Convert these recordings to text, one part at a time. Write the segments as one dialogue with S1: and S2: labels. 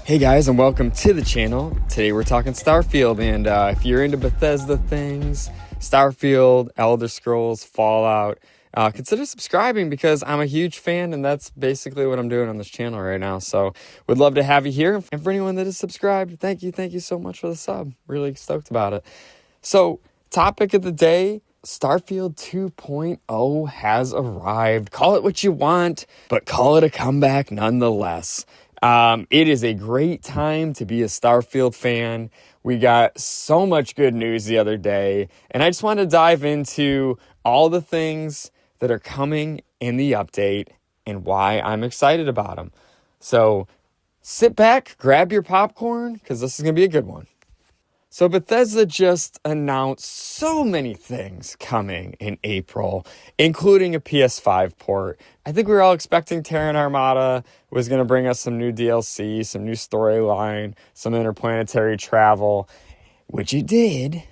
S1: Hey guys, and welcome to the channel. Today we're talking Starfield, and if you're into Bethesda things, Starfield, Elder Scrolls, Fallout, consider subscribing because I'm a huge fan, and that's basically what I'm doing on this channel right now. So would love to have you here. And for anyone that is subscribed, thank you so much for the sub. Really stoked about it. So topic of the day, Starfield 2.0 has arrived. Call it what you want, but call it a comeback nonetheless. It is a great time to be a Starfield fan. We got so much good news the other day, and I just want to dive into all the things that are coming in the update and why I'm excited about them. So sit back, grab your popcorn, because this is going to be a good one. So Bethesda just announced so many things coming in April, including a PS5 port. I think we were all expecting Terran Armada was going to bring us some new DLC, some new storyline, some interplanetary travel, which it did.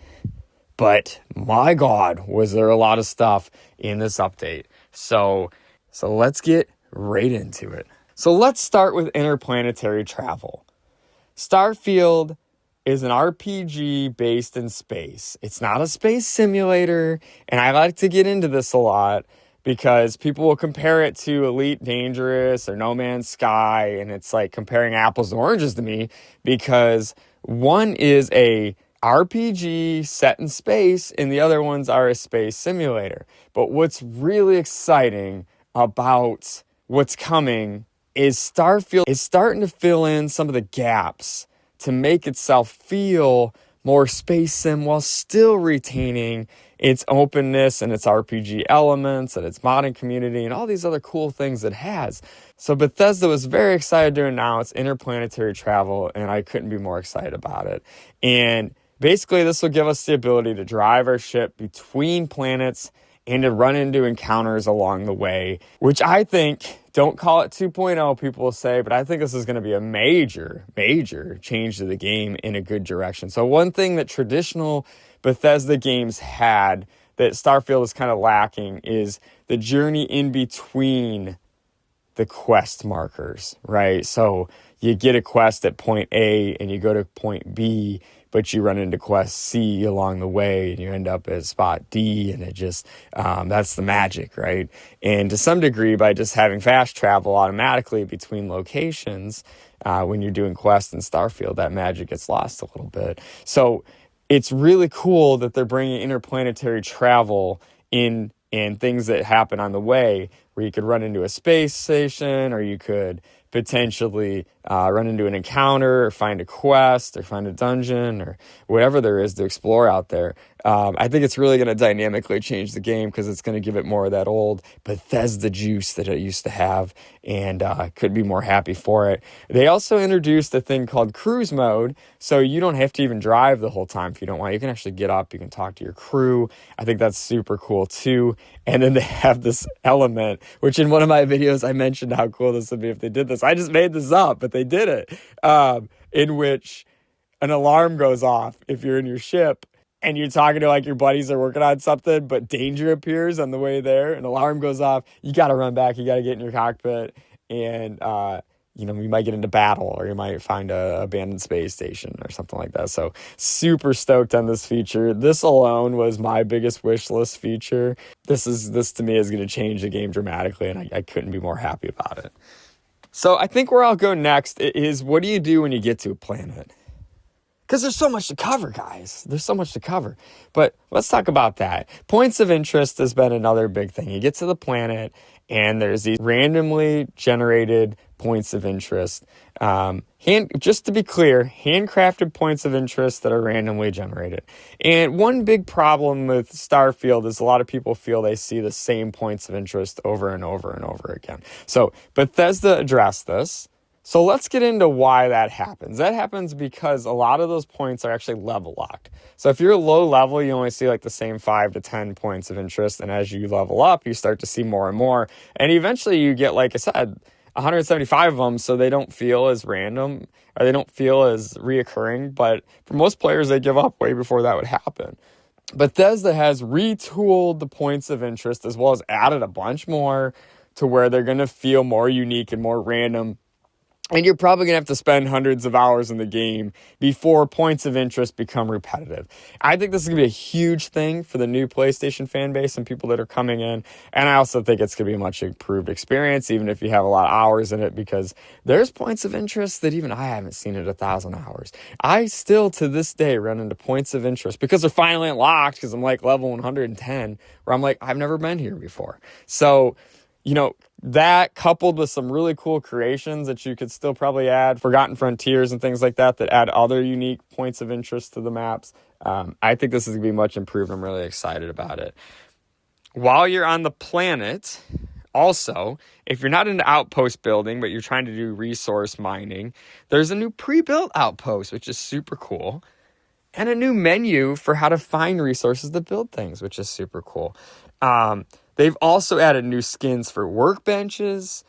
S1: But my God, was there a lot of stuff in this update. So let's get right into it. So let's start with interplanetary travel. Starfield is an RPG based in space. It's not a space simulator, and I like to get into this a lot because people will compare it to Elite Dangerous or No Man's Sky, and it's like comparing apples and oranges to me because one is a RPG set in space and the other ones are a space simulator. But what's really exciting about what's coming is Starfield is starting to fill in some of the gaps to make itself feel more space sim while still retaining its openness and its RPG elements and its modding community and all these other cool things it has. So Bethesda was very excited to announce interplanetary travel, and I couldn't be more excited about it. And basically this will give us the ability to drive our ship between planets and to run into encounters along the way, which I think, don't call it 2.0, people will say, but I think this is going to be a major change to the game in a good direction. So one thing that traditional Bethesda games had that Starfield is kind of lacking is the journey in between the quest markers, right? So you get a quest at point A and you go to point B, but you run into quest C along the way and you end up at spot D, and it just, that's the magic, right? And to some degree, by just having fast travel automatically between locations, when you're doing quests in Starfield, that magic gets lost a little bit. So it's really cool that they're bringing interplanetary travel in and things that happen on the way, where you could run into a space station, or you could potentially run into an encounter, or find a quest, or find a dungeon, or whatever there is to explore out there. I think it's really going to dynamically change the game because it's going to give it more of that old Bethesda juice that it used to have, and could be more happy for it. They also introduced a thing called cruise mode, so you don't have to even drive the whole time if you don't want. You can actually get up, you can talk to your crew. I think that's super cool too. And then they have this element, which in one of my videos I mentioned how cool this would be if they did this. I just made this up, but they did it, in which an alarm goes off if you're in your ship and you're talking to like your buddies are working on something, but danger appears on the way there. An alarm goes off. You got to run back. You got to get in your cockpit, and you might get into battle, or you might find a abandoned space station or something like that. So super stoked on this feature. This alone was my biggest wish list feature. This to me is going to change the game dramatically, and I couldn't be more happy about it. So I think where I'll go next is, what do you do when you get to a planet? Because there's so much to cover, guys. There's so much to cover. But let's talk about that. Points of interest has been another big thing. You get to the planet, and there's these randomly generated points of interest. Just to be clear, handcrafted points of interest that are randomly generated. And one big problem with Starfield is a lot of people feel they see the same points of interest over and over and over again. So Bethesda addressed this. So let's get into why that happens. That happens because a lot of those points are actually level locked. So if you're low level, you only see like the same 5 to 10 points of interest. And as you level up, you start to see more and more. And eventually you get, like I said, 175 of them, so they don't feel as random, or they don't feel as reoccurring. But for most players, they give up way before that would happen. Bethesda has retooled the points of interest, as well as added a bunch more to where they're going to feel more unique and more random And you're probably going to have to spend hundreds of hours in the game before points of interest become repetitive. I think this is going to be a huge thing for the new PlayStation fan base and people that are coming in. And I also think it's going to be a much improved experience, even if you have a lot of hours in it, because there's points of interest that even I haven't seen at 1,000 hours. I still, to this day, run into points of interest because they're finally unlocked, because I'm like level 110, where I'm like, I've never been here before. So, that coupled with some really cool creations that you could still probably add, Forgotten Frontiers and things like that add other unique points of interest to the maps. I think this is going to be much improved. I'm really excited about it. While you're on the planet, also, if you're not into outpost building, but you're trying to do resource mining, there's a new pre-built outpost, which is super cool. And a new menu for how to find resources to build things, which is super cool. They've also added new skins for workbenches,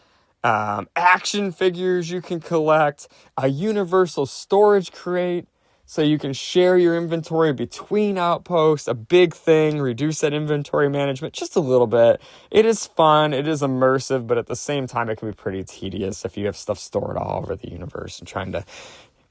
S1: action figures you can collect, a universal storage crate so you can share your inventory between outposts, a big thing, reduce that inventory management just a little bit. It is fun, it is immersive, but at the same time, it can be pretty tedious if you have stuff stored all over the universe and trying to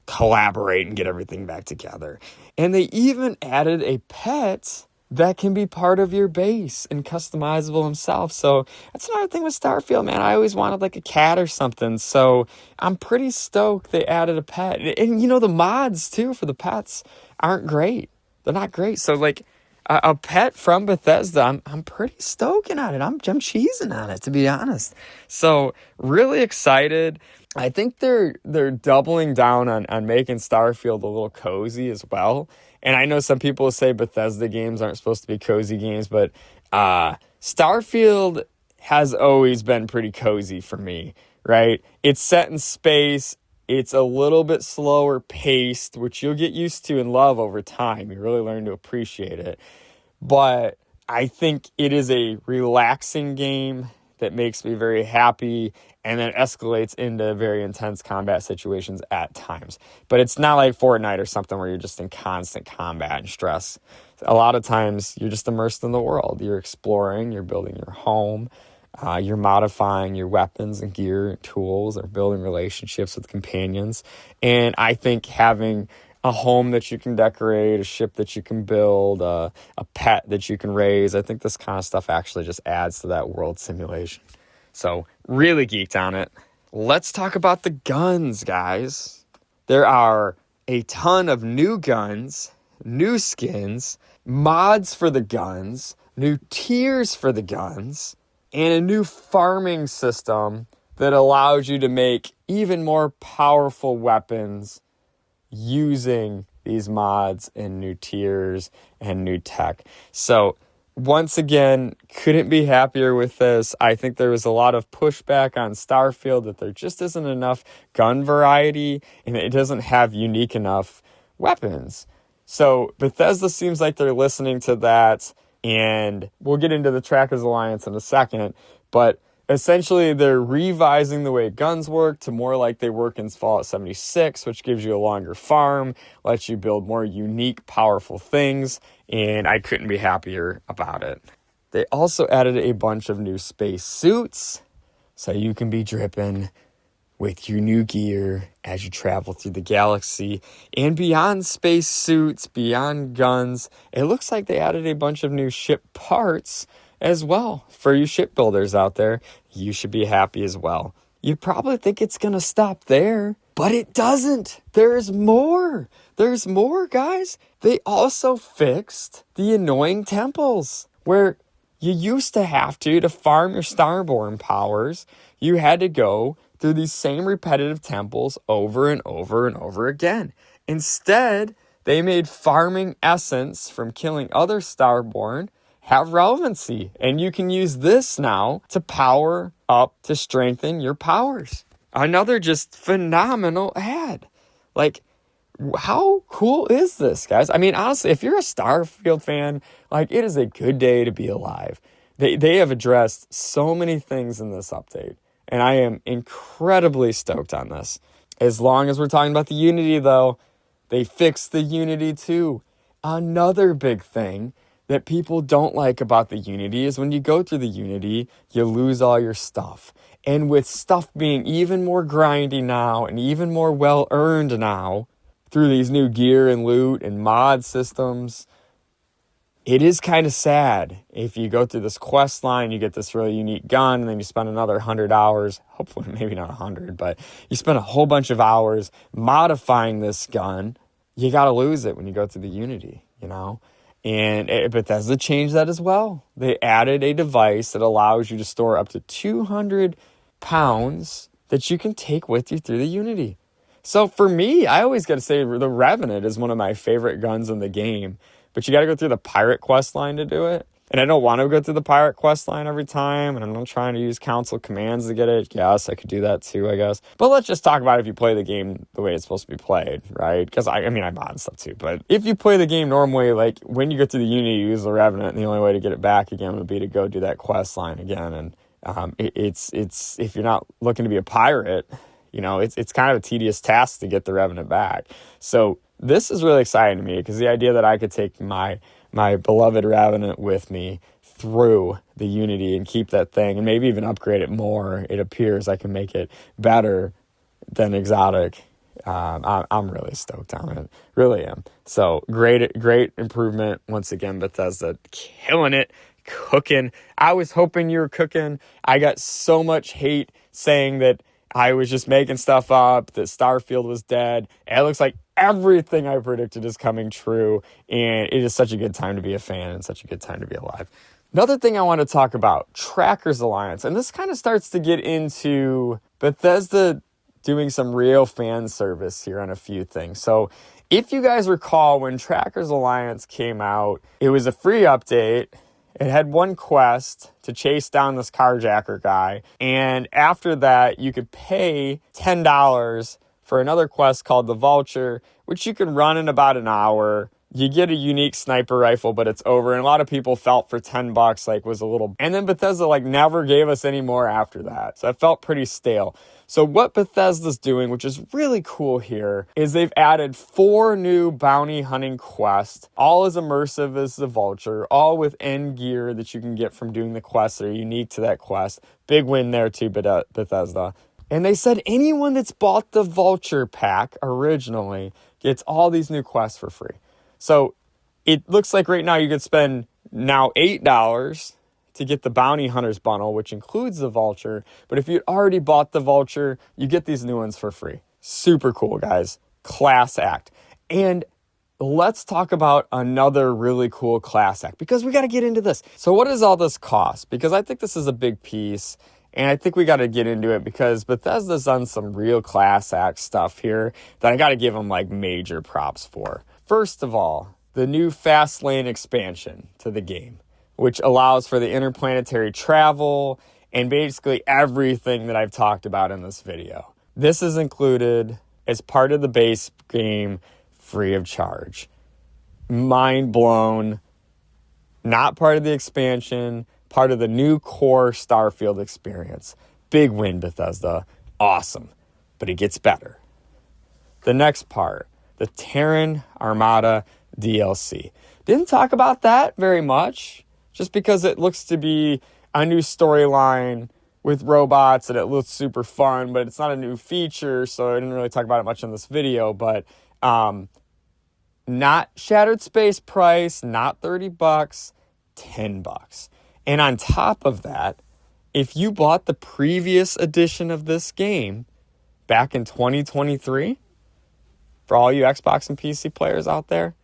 S1: collaborate and get everything back together. And they even added a pet that can be part of your base and customizable himself. So that's another thing with Starfield, man. I always wanted like a cat or something. So I'm pretty stoked they added a pet. And the mods too for the pets aren't great. They're not great. So like a pet from Bethesda, I'm pretty stoking on it. I'm cheesing on it, to be honest. So really excited. I think they're doubling down on making Starfield a little cozy as well. And I know some people say Bethesda games aren't supposed to be cozy games, but Starfield has always been pretty cozy for me, right? It's set in space. It's a little bit slower paced, which you'll get used to and love over time. You really learn to appreciate it. But I think it is a relaxing game that makes me very happy and then escalates into very intense combat situations at times. But it's not like Fortnite or something where you're just in constant combat and stress. A lot of times you're just immersed in the world. You're exploring, you're building your home, you're modifying your weapons and gear and tools, or building relationships with companions. And I think having a home that you can decorate, a ship that you can build, a pet that you can raise, I think this kind of stuff actually just adds to that world simulation. So really geeked on it. Let's talk about the guns, guys. There are a ton of new guns, new skins, mods for the guns, new tiers for the guns, and a new farming system that allows you to make even more powerful weapons using these mods and new tiers and new tech. So once again, couldn't be happier with this. I think there was a lot of pushback on Starfield that there just isn't enough gun variety and it doesn't have unique enough weapons. So Bethesda seems like they're listening to that, and we'll get into the Trackers Alliance in a second, but essentially they're revising the way guns work to more like they work in Fallout 76, which gives you a longer farm, lets you build more unique, powerful things, and I couldn't be happier about it. They also added a bunch of new space suits, so you can be dripping with your new gear as you travel through the galaxy. And beyond space suits, beyond guns, it looks like they added a bunch of new ship parts as well. For you shipbuilders out there, you should be happy as well. You probably think it's going to stop there, but it doesn't. There's more. There's more, guys. They also fixed the annoying temples where you used to have to farm your Starborn powers. You had to go through these same repetitive temples over and over and over again. Instead, they made farming essence from killing other Starborn have relevancy, and you can use this now to power up, to strengthen your powers. Another just phenomenal ad. Like, how cool is this, guys? I mean, honestly, if you're a Starfield fan, like, it is a good day to be alive. They have addressed so many things in this update, and I am incredibly stoked on this. As long as we're talking about the Unity, though, they fixed the Unity too. Another big thing that people don't like about the Unity is when you go through the Unity, you lose all your stuff. And with stuff being even more grindy now and even more well-earned now through these new gear and loot and mod systems, it is kind of sad. If you go through this quest line, you get this really unique gun, and then you spend another 100 hours, hopefully maybe not 100, but you spend a whole bunch of hours modifying this gun. You got to lose it when you go through the Unity, you know? And Bethesda changed that as well. They added a device that allows you to store up to 200 pounds that you can take with you through the Unity. So for me, I always got to say the Revenant is one of my favorite guns in the game. But you got to go through the pirate quest line to do it. And I don't want to go through the pirate quest line every time. And I'm not trying to use council commands to get it. Yes, I could do that too, I guess. But let's just talk about if you play the game the way it's supposed to be played, right? Because I mod stuff too. But if you play the game normally, like when you get to the Unity, you use the Revenant. And the only way to get it back again would be to go do that quest line again. And it's if you're not looking to be a pirate, you know, it's kind of a tedious task to get the Revenant back. So this is really exciting to me because the idea that I could take my beloved Revenant with me through the Unity and keep that thing and maybe even upgrade it more, it appears I can make it better than exotic. I'm really stoked on it. Really am. So great improvement. Once again, Bethesda killing it, cooking. I was hoping you were cooking. I got so much hate saying that I was just making stuff up, that Starfield was dead. And it looks like everything I predicted is coming true, and it is such a good time to be a fan and such a good time to be alive. Another thing I want to talk about, Trackers Alliance, and this kind of starts to get into Bethesda doing some real fan service here on a few things. So if you guys recall, when Trackers Alliance came out, it was a free update. It had one quest to chase down this carjacker guy. And after that, you could pay $10 for another quest called the Vulture, which you can run in about an hour. You get a unique sniper rifle, but it's over. And a lot of people felt for $10 like was a little... And then Bethesda never gave us any more after that. So it felt pretty stale. So what Bethesda's doing, which is really cool here, is they've added 4 new bounty hunting quests, all as immersive as the Vulture, all with end gear that you can get from doing the quests that are unique to that quest. Big win there too, Bethesda. And they said anyone that's bought the Vulture pack originally gets all these new quests for free. So it looks like right now you could spend now $8 to get the Bounty Hunters bundle, which includes the Vulture. But if you'd already bought the Vulture, you get these new ones for free. Super cool, guys. Class act. And let's talk about another really cool class act, because we got to get into this. So what does all this cost? Because I think this is a big piece, and I think we got to get into it because Bethesda's done some real class act stuff here that I got to give them major props for. First of all, the new Fast Lane expansion to the game, which allows for the interplanetary travel and basically everything that I've talked about in this video. This is included as part of the base game, free of charge. Mind blown. Not part of the expansion, part of the new core Starfield experience. Big win, Bethesda. Awesome. But it gets better. The next part, the Terran Armada DLC. Didn't talk about that very much, just because it looks to be a new storyline with robots and it looks super fun, but it's not a new feature, so I didn't really talk about it much in this video. But not Shattered Space price, not $30, $10. And on top of that, if you bought the previous edition of this game back in 2023, for all you Xbox and PC players out there,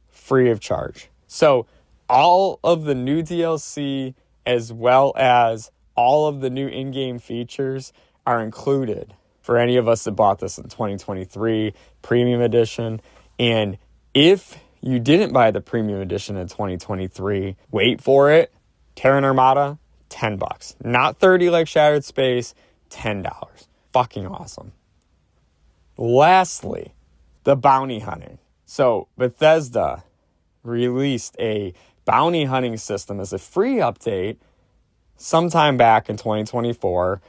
S1: free of charge. So all of the new DLC as well as all of the new in-game features are included for any of us that bought this in 2023 premium edition. And if you didn't buy the premium edition in 2023, wait for it. Terran Armada, $10. Not $30 like Shattered Space, $10. Fucking awesome. Lastly, the bounty hunting. So Bethesda released a bounty hunting system as a free update sometime back in 2024.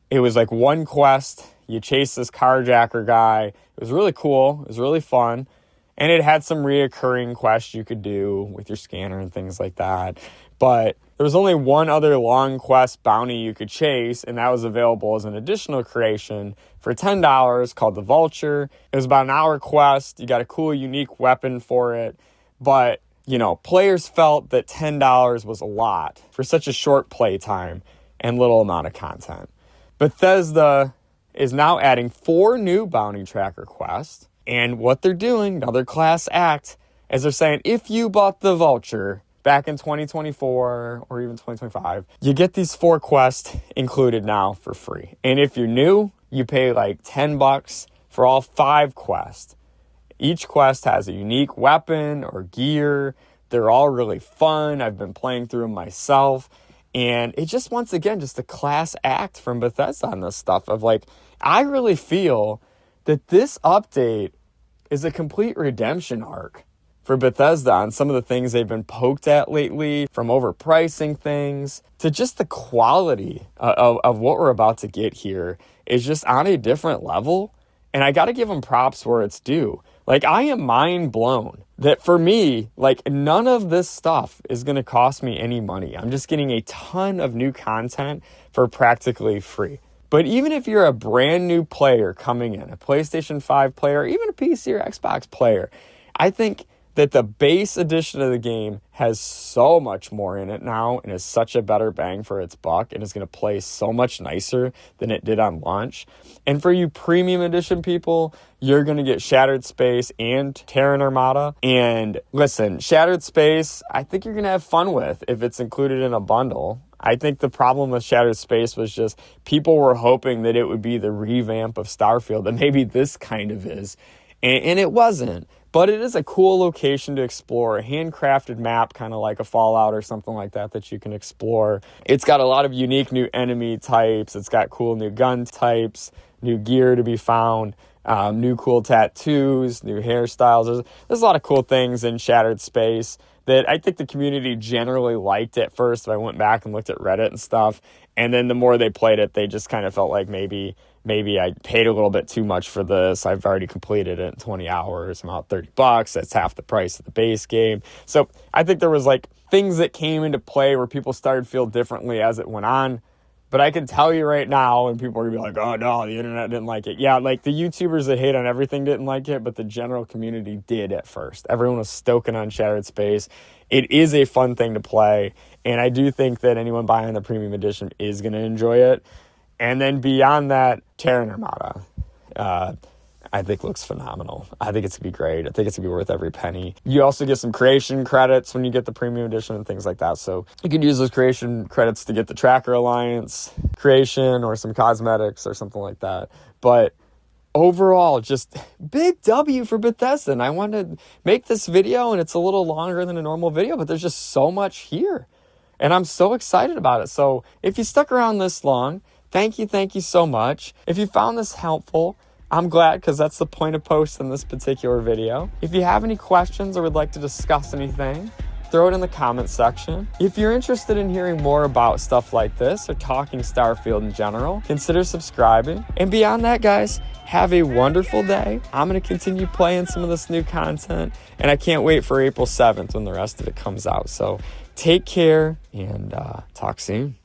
S1: It was one quest. You chase this carjacker guy. It was really cool. It was really fun. And it had some reoccurring quests you could do with your scanner and things like that. But there was only one other long quest bounty you could chase, and that was available as an additional creation for $10 called the Vulture. It was about an hour quest. You got a cool, unique weapon for it. But, players felt that $10 was a lot for such a short play time and little amount of content. Bethesda is now adding 4 new bounty tracker quests. And what they're doing, another class act, is they're saying if you bought the Vulture back in 2024 or even 2025, you get these 4 quests included now for free. And if you're new, you pay like $10 for all 5 quests. Each quest has a unique weapon or gear. They're all really fun. I've been playing through them myself. And it just, once again, just a class act from Bethesda on this stuff of I really feel that this update is a complete redemption arc for Bethesda on some of the things they've been poked at lately, from overpricing things to just the quality of what we're about to get here is just on a different level. And I got to give them props where it's due. I am mind blown that for me, none of this stuff is going to cost me any money. I'm just getting a ton of new content for practically free. But even if you're a brand new player coming in, a PlayStation 5 player, or even a PC or Xbox player, I think that the base edition of the game has so much more in it now and is such a better bang for its buck and is going to play so much nicer than it did on launch. And for you premium edition people, you're going to get Shattered Space and Terran Armada. And listen, Shattered Space, I think you're going to have fun with if it's included in a bundle. I think the problem with Shattered Space was just people were hoping that it would be the revamp of Starfield, and maybe this kind of is. And it wasn't. But it is a cool location to explore, a handcrafted map, kind of like a Fallout or something like that you can explore. It's got a lot of unique new enemy types. It's got cool new gun types, new gear to be found, new cool tattoos, new hairstyles. There's a lot of cool things in Shattered Space that I think the community generally liked at first. If I went back and looked at Reddit and stuff, and then the more they played it, they just kind of felt like maybe I paid a little bit too much for this. I've already completed it in 20 hours. I'm out $30. That's half the price of the base game. So I think there was things that came into play where people started to feel differently as it went on. But I can tell you right now, and people are going to be like, oh no, the internet didn't like it. Yeah, the YouTubers that hate on everything didn't like it, but the general community did at first. Everyone was stoking on Shattered Space. It is a fun thing to play. And I do think that anyone buying the premium edition is going to enjoy it. And then beyond that, Terran Armada, I think looks phenomenal. I think it's going to be great. I think it's going to be worth every penny. You also get some creation credits when you get the premium edition and things like that. So you could use those creation credits to get the Tracker Alliance creation or some cosmetics or something like that. But overall, just big W for Bethesda. And I wanted to make this video, and it's a little longer than a normal video, but there's just so much here. And I'm so excited about it. So if you stuck around this long, thank you so much. If you found this helpful, I'm glad, because that's the point of posting this particular video. If you have any questions or would like to discuss anything, throw it in the comments section. If you're interested in hearing more about stuff like this or talking Starfield in general, consider subscribing. And beyond that, guys, have a wonderful day. I'm going to continue playing some of this new content, and I can't wait for April 7th when the rest of it comes out. So take care and talk soon.